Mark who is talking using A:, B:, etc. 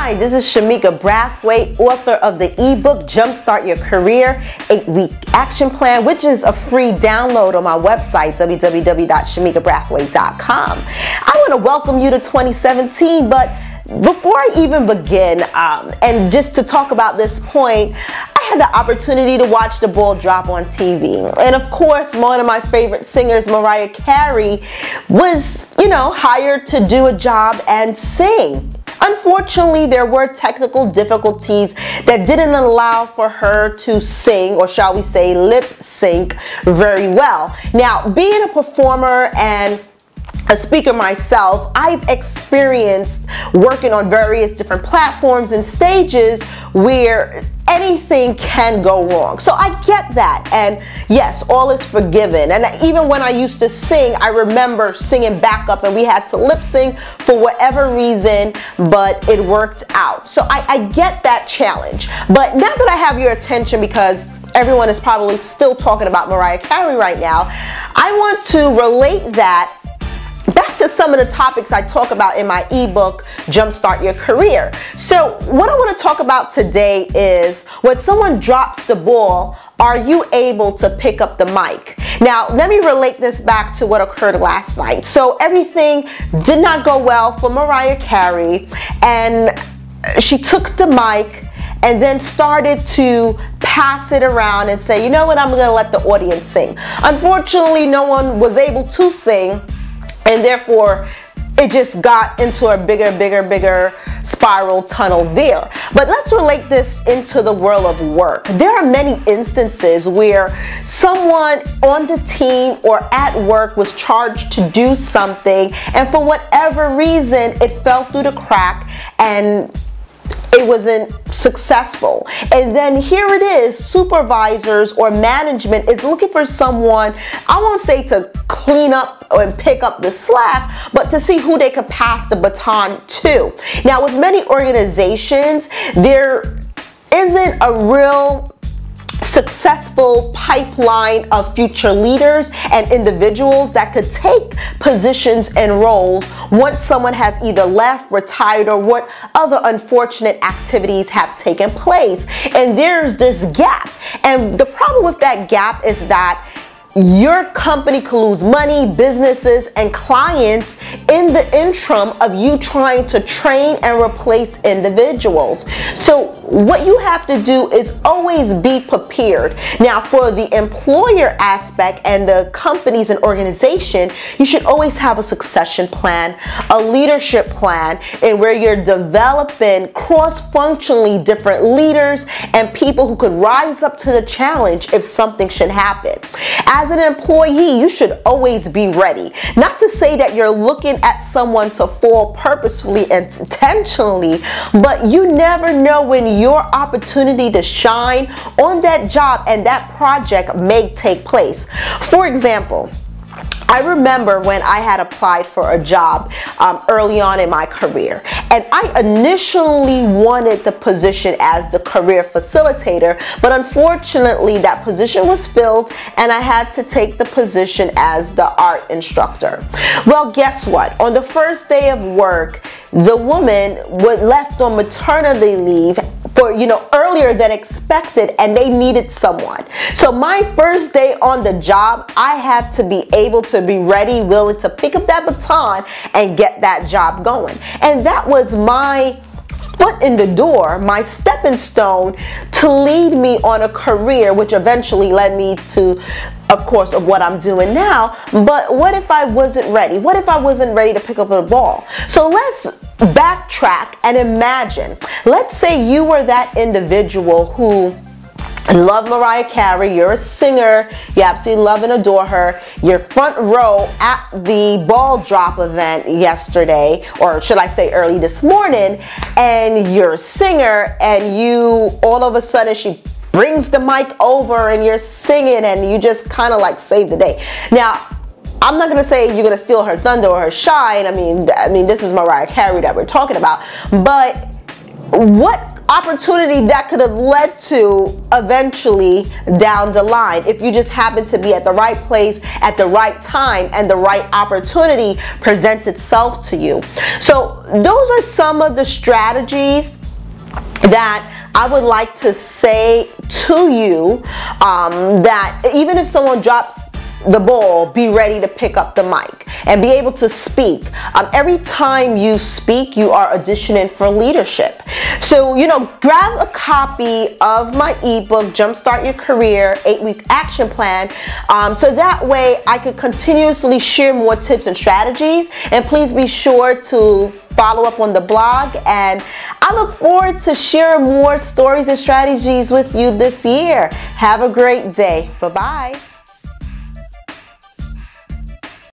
A: Hi, this is Shemeka Brathwaite, author of the ebook Jumpstart Your Career 8-Week Action Plan, which is a free download on my website, www.shemekabrathwaite.com. I want to welcome you to 2017, but before I even begin, and just to talk about this point, I had the opportunity to watch the ball drop on TV. And of course, one of my favorite singers, Mariah Carey, was, hired to do a job and sing. Unfortunately, there were technical difficulties that didn't allow for her to sing, or shall we say lip sync, very well. Now, being a performer and a speaker myself, I've experienced working on various different platforms and stages where anything can go wrong. So I get that, and yes, all is forgiven. And even when I used to sing, I remember singing backup and we had to lip sync for whatever reason, but it worked out. So I get that challenge. But now that I have your attention, because everyone is probably still talking about Mariah Carey right now, I want to relate that back to some of the topics I talk about in my ebook, Jumpstart Your Career. So what I want to talk about today is when someone drops the ball, are you able to pick up the mic? Now, let me relate this back to what occurred last night. So everything did not go well for Mariah Carey, and she took the mic and then started to pass it around and say, you know what, I'm going to let the audience sing. Unfortunately, no one was able to sing, and therefore it just got into a bigger spiral tunnel there. But let's relate this into the world of work. There are many instances where someone on the team or at work was charged to do something, and for whatever reason it fell through the crack and it wasn't successful. And then here it is, supervisors or management is looking for someone, I won't say to clean up and pick up the slack, but to see who they could pass the baton to. Now, with many organizations, there isn't a real successful pipeline of future leaders and individuals that could take positions and roles once someone has either left, retired, or what other unfortunate activities have taken place. And there's this gap. And the problem with that gap is that your company could lose money, businesses, and clients in the interim of you trying to train and replace individuals. So what you have to do is always be prepared. Now, for the employer aspect and the companies and organization, you should always have a succession plan, a leadership plan, and where you're developing cross-functionally different leaders and people who could rise up to the challenge if something should happen. As an employee, you should always be ready. Not to say that you're looking at someone to fall purposefully and intentionally, but you never know when your opportunity to shine on that job and that project may take place. For example, I remember when I had applied for a job early on in my career, and I initially wanted the position as the career facilitator, but unfortunately that position was filled and I had to take the position as the art instructor. Well, guess what? On the first day of work, the woman was left on maternity leave for, earlier than expected, and they needed someone. So my first day on the job, I had to be able to be ready, willing to pick up that baton and get that job going. And that was my foot in the door, my stepping stone to lead me on a career, which eventually led me to, of course, of what I'm doing now. But what if I wasn't ready? What if I wasn't ready to pick up the ball? So let's backtrack and imagine. Let's say you were that individual who love Mariah Carey, you're a singer, you absolutely love and adore her, you're front row at the ball drop event yesterday, or should I say early this morning, and you're a singer, and you, all of a sudden, she brings the mic over and you're singing and you just kind of like save the day. Now, I'm not going to say you're going to steal her thunder or her shine. I mean, this is Mariah Carey that we're talking about, but what opportunity that could have led to eventually down the line if you just happen to be at the right place at the right time and the right opportunity presents itself to you. So those are some of the strategies that I would like to say to you, that even if someone drops the ball, be ready to pick up the mic and be able to speak. Every time you speak, you are auditioning for leadership. So, grab a copy of my ebook, Jumpstart Your Career 8-Week Action Plan, so that way I could continuously share more tips and strategies. And please be sure to follow up on the blog, and I look forward to sharing more stories and strategies with you this year. Have a great day. Bye-bye.